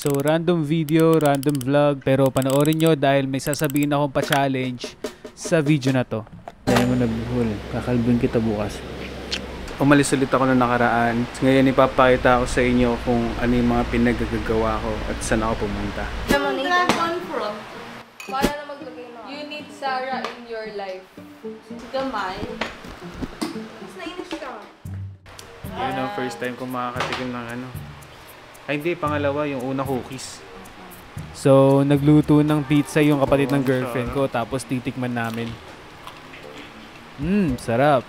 So random video, random vlog, pero panoorin nyo dahil may sasabihin akong pa-challenge sa video na to. Dahil mo nabuhul, kakalbin kita bukas. Umalis ulit ako na nakaraan. Ngayon ipapakita ko sa inyo kung ano yung mga pinagagagawa ko at saan ako pumunta. Confront. Paano na maglagay mo? You need Sarah in your life. Gamay. Mas nainis ka. Yun ang first time ko makakatikim ng ano. Ay hindi, pangalawa yung una cookies. So nagluto ng pizza yung kapatid ng girlfriend ko tapos titikman namin. Sarap.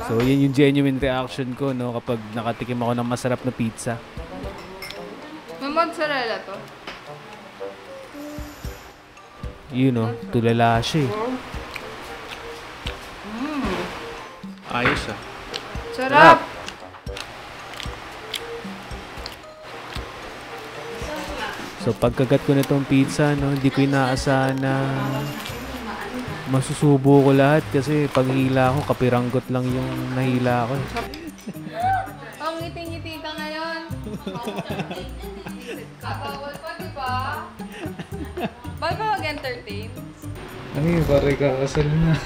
So yun yung genuine reaction ko no kapag nakatikim ako ng masarap na pizza. May mozzarella to? You know, tulala siya eh. Ayos ah. Sarap! So pagkagat ko na itong pizza, no, hindi ko inaasahan na masusubo ko lahat kasi pag hila ko, kapiranggot lang yung nahila ko. Oh, ngiti-ngiti ka ngayon. Bawal pa, di ba? Bawal pa mag-entertain? Ano yung pare kakasal na?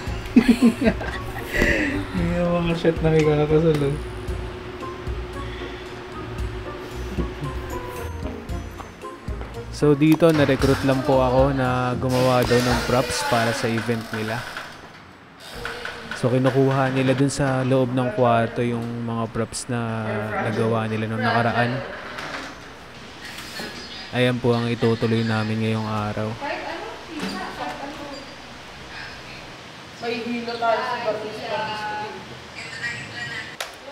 Yung mga shot na may kakasal. So dito na-recruit lang po ako na gumawa daw ng props para sa event nila. So kinukuha nila dun sa loob ng kwarto yung mga props na nagawa nila nung nakaraan. Ayan po ang itutuloy namin ngayong araw. May hilo tayo sa batis.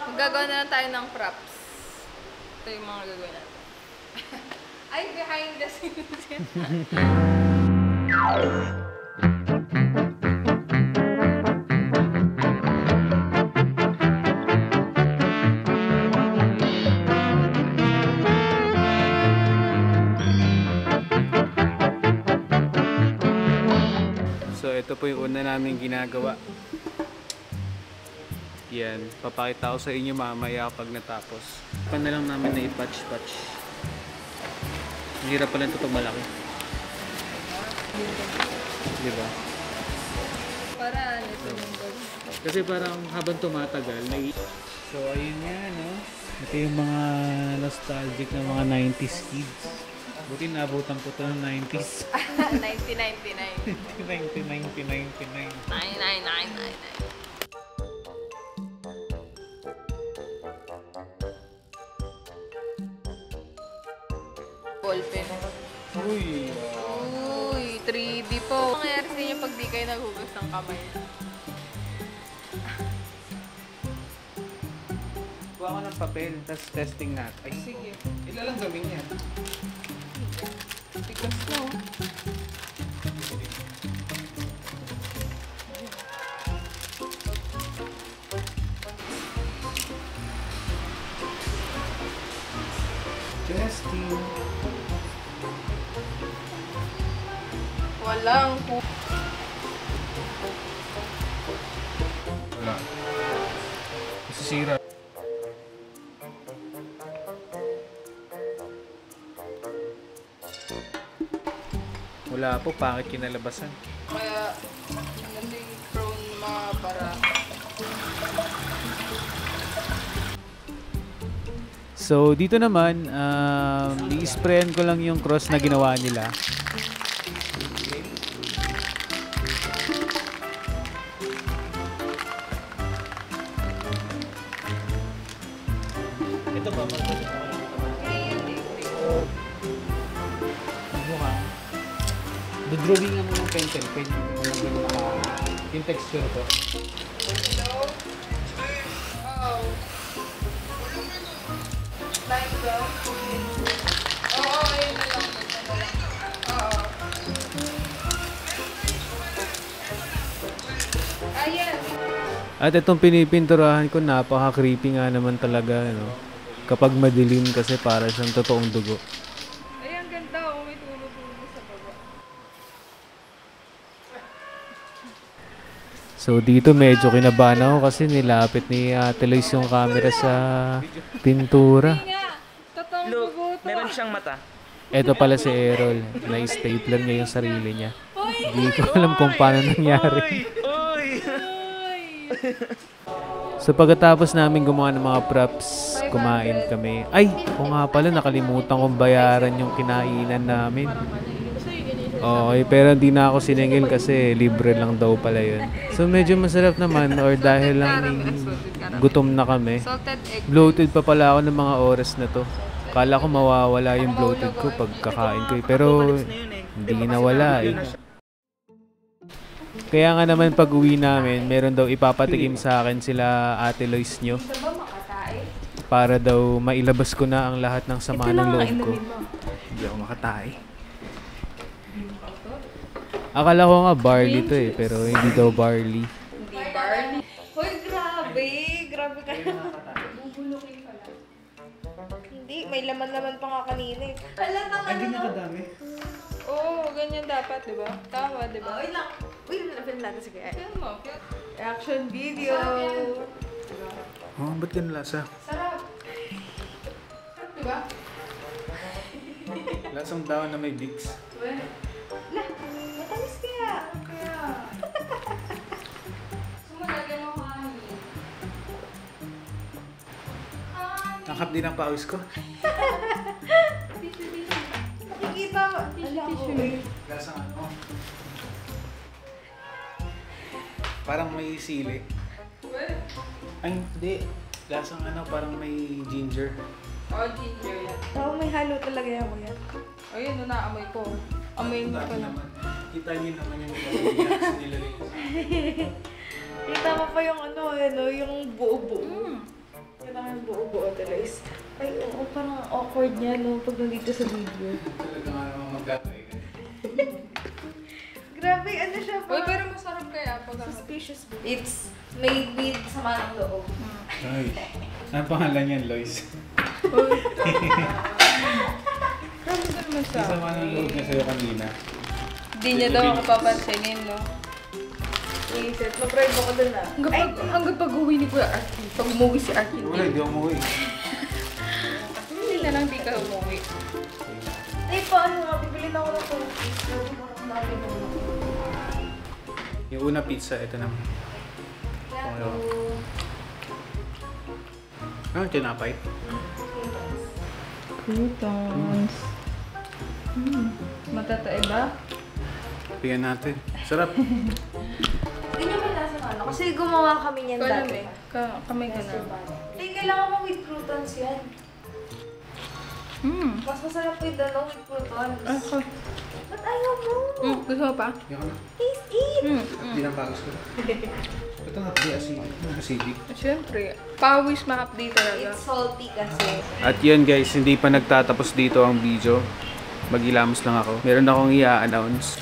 Maggagawa na lang tayo ng props. Ito yung mga gagawin natin. Ay, behind the scenes yan. So ito po yung una namin ginagawa. Yan, papakita ko sa inyo mamaya kapag natapos. Pa na lang namin na i-patch-patch. Hirap pala ito itong malaki. Diba? Para ito yung gawin. Kasi parang habang tumatagal, So ayun nga, no? Ito yung mga nostalgic na mga 90s kids. Buti naabutan ko ito ng 90s. 1999. 1999. 9999. Ballpen. Uy! Uy, 3D po. Ang nangyari sa inyo pag di kayo naghugas ng kamay? Kuha ko ng papel, tapos testing natin. Ay, sige. Ilalang gawin yan. Tigas mo. Testing. Walang Wala. Masisira. Wala po, pangit kinalabasan. Kaya, ganda yung prone mga bara. So, dito naman, i-sprayan ko lang yung cross na ginawa nila. Ito ba? Dodrawingan mo ng pencil pen. Yung texture ko. Oh. Like that. Oo, yun na lang. Oo. Ayan. At itong pinipinturahan ko, napaka-creepy nga naman talaga, no? Kapag madilim kasi para siyang totoong dugo. Ay, ang ganda. May tulo-tulo sa baba. So dito medyo kinabahan ako kasi nilapit ni Ate Lois yung camera sa pintura. Hindi nga. Look, meron siyang mata. Eto pala si Errol. Na-stapler niya yung sarili niya. Hindi ko alam kung paano nangyari. Uy! So pagkatapos namin gumawa ng mga props, kumain kami. Ay, o nga pala, nakalimutan kong bayaran yung kinainan namin. Okay, pero hindi na ako siningil kasi libre lang daw pala yun. So medyo masarap naman or dahil lang gutom na kami. Salted egg. Bloated pa pala ako ng mga oras na to. Kala ko mawawala yung bloated ko pag kakain ko. Pero hindi nawala eh. Kaya nga naman pag uwi namin, meron daw ipapatikim sa akin sila Ate Lois nyo. Para daw mailabas ko na ang lahat ng sama ng loob ko. Hindi ako makatae. Akala ko nga barley to eh, pero hindi daw barley. Hindi barley. Hoy, grabe. Grabe kayo. Bubulukin pala. Hindi, may laman-laman pa nga kanina eh. Halata ka na. ganyan kadami? Oo, ganyan dapat, di ba? Tama, di ba? Wait lang. Wait, lapin natin. Sige. Film mo, cute. Reaction video. Oh, ba't ganun lasa? Sarap. Di ba? Lasang daon na may Vicks. Matamis kaya. Kaya. Sumalagyan mo kanin. Nakap din ang pawis ko. Nakikita mo. Lasang ano? Parang may sili. Ay, hindi. Lasang ano, parang may ginger. Oh, ginger yan. Oo, may halo talaga yan, kuya. Ayun, no, naamoy ko. Amoy mo pa lang. Kita niyo naman yung nilalagay ko. Kita mo pa yung ano, yung buo-buo. Kita mo yung buo-buo talaga. Ay, oo, parang awkward niya, no, pag nandito sa video. Talaga nga naman magkakay ka. Grabe, ano siya pa? Uy, pero masarap kaya pag Suspicious. It's made with sama ng loob. Ay, ang pangalan niyan, Lois. Grabe ka naman sa Isama ng loob niya sa'yo kanina. Hindi niya daw ako papansinin, no? Iisip, mag-drive ako dun ah. Hanggang pag-uwi ni Kuya Arkin. Pag umuwi si Arkin, Wala, hindi ako umuwi. hindi na lang di ka umuwi. Ay, paano nga? Bibili na ako ng cookies. Grabe, parang dami na ako. Yung una pizza, ito naman. Hello. Ano, tinapay? Croutons. Matatae ba? Tingnan natin. Sarap. Hindi nyo ba nasa ano? Kasi gumawa kami niyan dati. Kami ka na. Hindi, kailangan mo with croutons yan. Mas masarap with with croutons. Ako. Ba't ayaw mo? Gusto mo pa? Yan na. Taste it! Hindi na pagos ko. Ito nga, di acidic. Siyempre. Pawis ma-update talaga. It's salty kasi. At yun guys, hindi pa nagtatapos dito ang video. Mag-ilamos lang ako. Meron akong i-announce.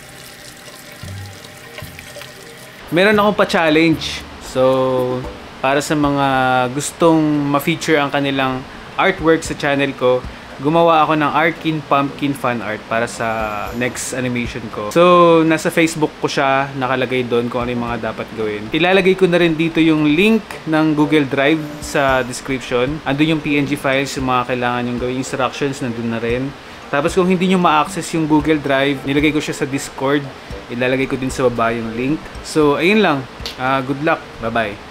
Meron akong pa-challenge. So, para sa mga gustong ma-feature ang kanilang artwork sa channel ko, gumawa ako ng Arkin Pumpkin fan art para sa next animation ko. So, nasa Facebook ko siya, nakalagay doon kung ano yung mga dapat gawin. Ilalagay ko na rin dito yung link ng Google Drive sa description. Andun yung PNG files, yung mga kailangan yung gawin, instructions, nandun na rin. Tapos kung hindi nyo ma-access yung Google Drive, nilagay ko siya sa Discord. Ilalagay ko din sa baba yung link. So, ayun lang. Good luck. Bye-bye.